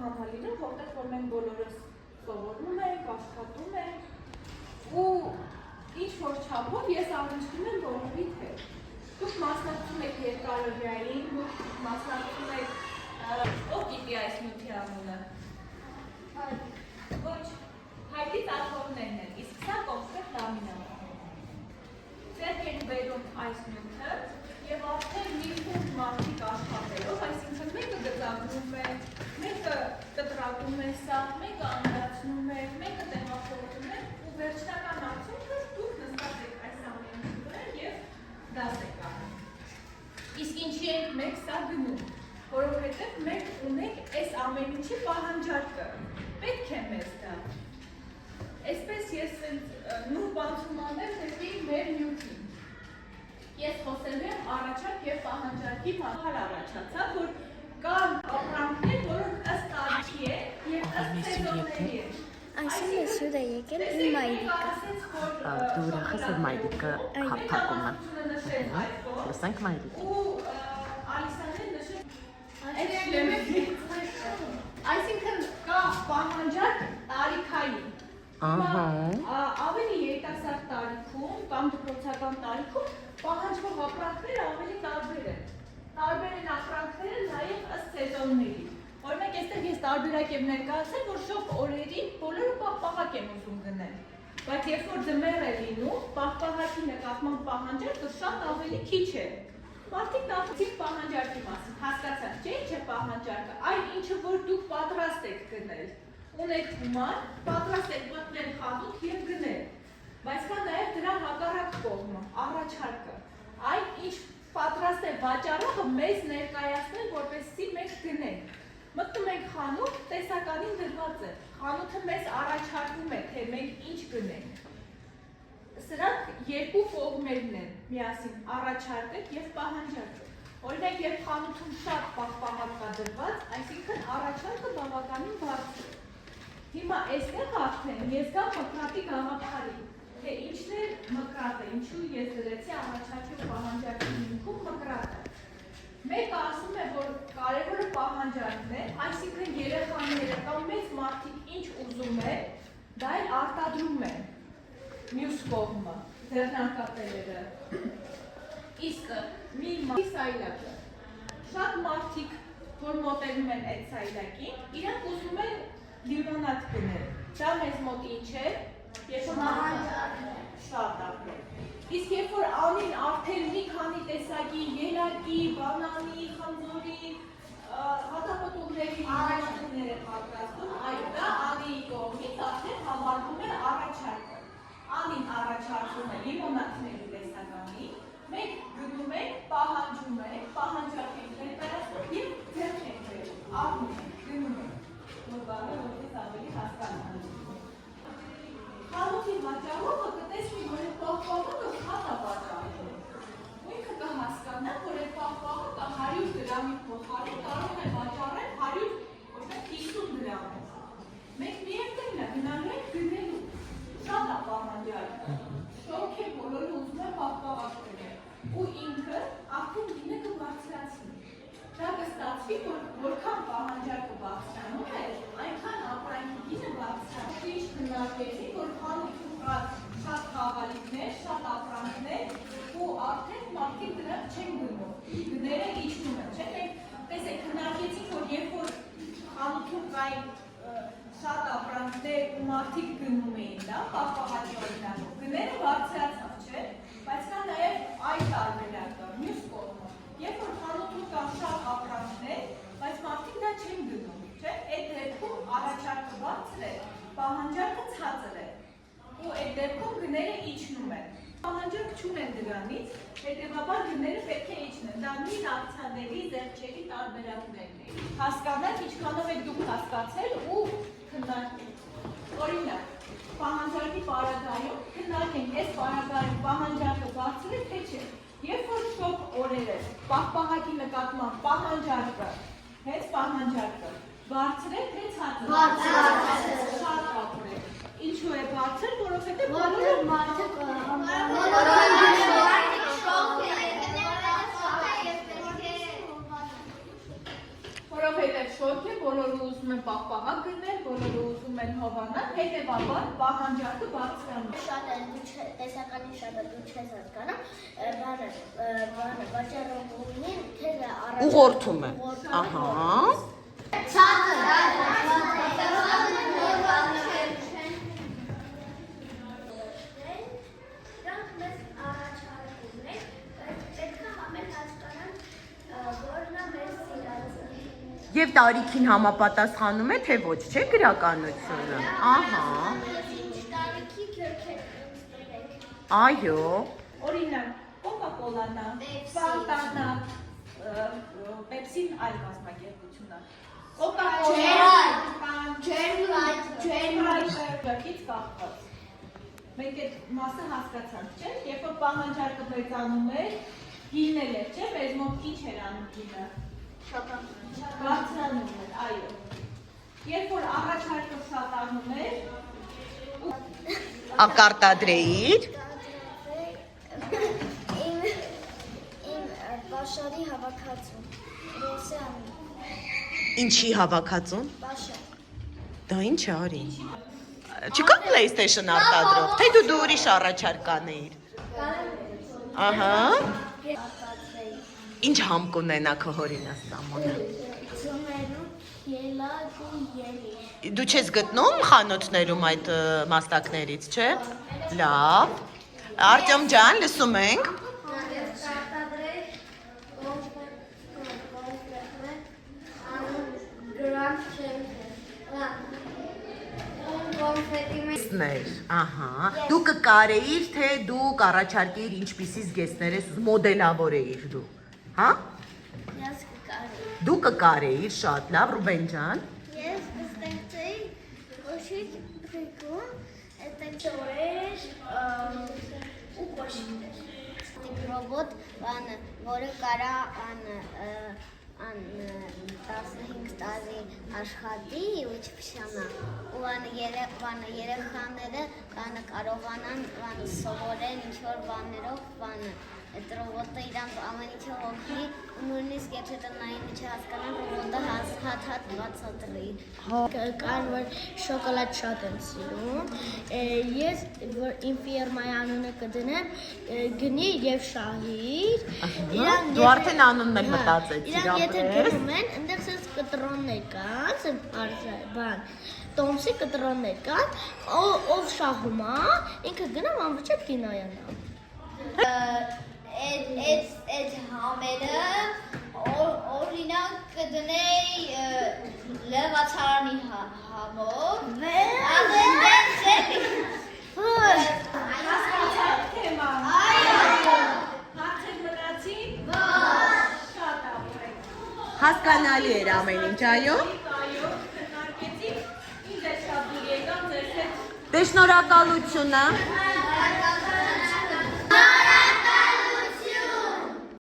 համալիրում, որտեղ որ մենք բոլորս սովորում ենք, աշխատում ենք ու ինչ-որ չափով ես առնչվում եմ բոլորիդ հետ։ Դուք մասնակցում եք երկարօրյային, դուք մասնակցում եք ով գիտի այս նյութի անունը։ Ոչ, հայտի ատոմներն են, իսկ սա կոնկրետ լամինաներ։ Ձեր եք բերում այս նյութը եւ արդեն մի խումբ մարդիկ աշխատելով, այսինքն մեկը գծագրում է, մեկը կտրատում է սա, մեկը ամրացնում է, մեկը տեղափոխում է ու վերջնական արդյունքը դուք նստած եք այս ամենի վրա եւ դաս եք անում։ Իսկ ինչի ենք մենք սա գնում, որովհետեւ մենք ունենք այս ամեն ինչի պահանջարկը։ Պետք է մեզ դա։ Այսպես ես նույն բանցում անեմ դեպի մեր նյութին։ Ես խոսելու եմ առաջարկ եւ պահանջարկի մասին առաջացավ, որ կան ապրանքներ, որոնք ըստ տարիքի են եւ ըստ սեզոնների են։ Այսինքն սյուր է եկել իմ մայրիկը։ Դու ուրախ ես, որ մայրիկը հարթակում է։ Լսենք մայրիկը։ Ու Ալիսանեն նշել այսինքն կա պահանջարկ տարիքային։ Ավելի երիտասարդ տարիքում կամ դպրոցական տարիքում պահանջվող ապրանքները ավելի տարբեր են։ Տարբեր են ապրանքները նաև ըստ սեզոնների։ Օրինակ, այստեղ ես տարբերակ եմ ներկայացրել, որ շոգ օրերին բոլորը պահպաղակ են ուզում գնել։ Բայց երբ որ ձմեռ է լինում, պահպաղակի նկատմամբ պահանջարկը շատ ավելի քիչ է։ Մարդիկ նախացիկ պահանջարկի մասին հասկացան, չէ՞ ինչ է պահանջարկը, այն ինչը որ դուք պատրաստ եք գնել։ Ունեք գումար, պատրաստ եք մտնել խանութ եւ գնել։ Բայց կա նաև դրա հակառակ կողմը, առաջարկը։ Այն ինչ պատրաստ է վաճառողը մեզ ներկայացնել, որպեսզի մենք գնենք։ Մտնում ենք խանութ, տեսականին դրված է։ Խանութը մեզ առաջարկում է, թե մենք ինչ գնենք։ Սրանք երկու կողմերն են միասին, առաջարկը եւ պահանջարկը։ Օրինակ, երբ խանութում շատ պահպանակ կա դրված, այսինքն առաջարկը բավականին բարձր է։ Հիմա այստեղ արդեն ես գամ մկրատի գաղափարին, թե ինչն է մկրատը, ինչու ես դրեցի առաջարկի ու պահանջարկի հիմքում մկրատը։ Մեկը ասում է, որ կարևորը պահանջարկն է, այսինքն երեխաները կամ մեծ մարդիկ ինչ ուզում են, դա էլ արտադրում են մյուս կողմը, ձեռնարկատերերը։ Իսկ մի սայլակը, շատ մարդիկ, որ մոտենում են այդ սայլակին, իրանք ուզում են լիմոնադ գնել, դա մեզ մոտ ինչ է, շատ ապրել։ Իսկ երբ որ անին արդեն մի քանի տեսակի ելակի, բանանի, խնձորի, հատապտուղների առաջարկներ է պատրաստում, այդ դա անիի կողմից արդեն համարվում է առաջարկը։ Անին առաջարկում է լիմոնադների տեսականի, մենք գնում ենք, պահանջում ենք, պահանջարկ ենք ներկայացնում եւ ձեռք ենք բերում, առնում ենք, գնում ենք, որ բանը որպես ավելի հասկանալի։ Խանութի վաճառողը կտեսնի, որ այդ պահպանողը շատ է վաճառում։ Ինքը կհասկանա, որ այդ պահպանողը 100 դրամի փոխարեն կարող է վաճառել 150 դրամով։ Մենք միևնույնն է գնալու ենք գնելու։ Շատ է պահանջարկը։ Շոկ է բոլորը ուզում են պահպանող գնել։ Ու ինքը արդեն գինը կբարձրացնի։ Դա կստացվի, որ որքան պահանջարկը բարձրանում է, այնքան ապրանքի գինը բարձրանում։ Ինչ քննարկեցի, որ խանութում կա շատ խաղալիքներ, շատ ապրանքներ ու արդեն մարդիկ դրանք չեն գնում։ Գները իջնում են, չէ՞։ Մենք տեսեք քննարկեցինք, որ երբ որ խանութում կային շատ ապրանքներ ու մարդիկ գնում էին, դա պահպանողի օրինակով։ Գները բարձրացավ, չէ՞։ Բայց կա նաև այդ տարբերակը, մյուս կողմը։ Երբ որ խանութում կան շատ ապրանքներ, բայց մարդիկ դա չեն գնում, չէ՞։ Այդ դեպքում առաջարկը բարձր է, պահանջարկը ցածր է։ Ու այդ դեպքում գները իջնում են։ Պահանջարկ չունեն դրանից, հետևաբար գները պետք է իջնեն։ Դա նույն ակցիաների, զեղչերի տարբերակներն են։ Հասկանալ, ինչքանով եք դուք հասկացել ու քննարկել։ Օրինակ, պահանջարկի պարագայում քննարկենք, այս պարագայում պահանջարկը բարձր է, թե չէ։ Երբ որ շոկ օրերը պահպանակի նկատմամբ պահանջարկը, հենց պահանջարկը բարձր է, թե ցածր։ Շատ ապր է։ Ինչու է բարձր, որովհետև բոլորը մարդիկ որովհետև շոկ է, բոլորը ուզում են պահպանակ գնել, բոլորը ուզում են հովանալ, հետևաբար պահանջարկը բարձրանում։ Շատ է, տեսականին շատ է, դու չես հասկանում, վաճառողին թեզը առաջ Ուղղորդում է։ Ահա։ Եվ տարիքին համապատասխանում է, թե ոչ, չէ՞ գրականությունը։ Ահա։ Այո։ Օրինակ, Coca-Cola-ն, Fanta-ն, Pepsi-ն այլ կազմակերպություն է։ Coca-Cola-ից կախված։ Մենք այդ մասը հասկացանք, չէ՞, երբ որ պահանջարկը մեծանում էր, գինն էր, չէ՞, մեզ մոտ ինչ էր անում գինը։ Բարձրանում էր, այո։ Երբ որ առաջարկը շատանում էր, Ակարտադրեիր։ Իմ բաշարի հավաքածուն, Ռոսիանի, Ինչի հավաքածուն։ բաշար, Դա ինչ է արի։ Չկա PlayStation արտադրող, թե դու ուրիշ առաջարկ կանեիր։ Ահա։ Ինչ համ կունենա քո հորինաստամոնը։ ձուներու, ելակ ու ելիշ։ Դու չես գտնում խանութներում այդ մաստակներից, չէ՞։ Լավ։ Արտյոմ ջան, լսում ենք։ Զգեստներ, ահա։ Դու կկարեիր, թե դու կառաջարկեիր ինչպիսի զգեստներ ես մոդելավորեիր դու, հա։ Ես կկարեի։ Դու կկարեիր, շատ լավ, Ռուբեն ջան։ Ես կստեղծեի կոշիկ փրիկում, այդտեղ ճորեր ու կոշիկներ։ Տիպ ռոբոտ, որը կարա 15 տարի աշխատի ու չփշանա։ Ու երեխաները կարողանան սովորեն ինչ-որ բաներով, այդ ռոբոտը իրանց ամեն ինչը օգնի, ու նույնիսկ եթե տնային ինչը հասկանան, ռոբոտը հատ բացատրի։ Կան, որ շոկոլադ շատ եմ սիրում, ես իմ ֆիրմայի անունը կդնեմ, գնի և շահիր։ Դու արդեն անունն էլ մտածեցիր, Իրանք եթե գնում են, ընդեղ սենց կտրոններ կան, բան, տոմսի կտրոններ կան, ով շահում է, ինքը գնամ անվճար կինոյանա։ Այդ համերը օրինակ կդնեի լևացարանի համով, հասկացանք թեման։ Հարցեր մնացին։ Շատ ապրեք։ Հասկանալի էր ամեն ինչ, այո։ Այո, քննարկեցինք, ինձ էլ շատ դուր եկան ձեզ հետ։ Դե շնորհակալությունը։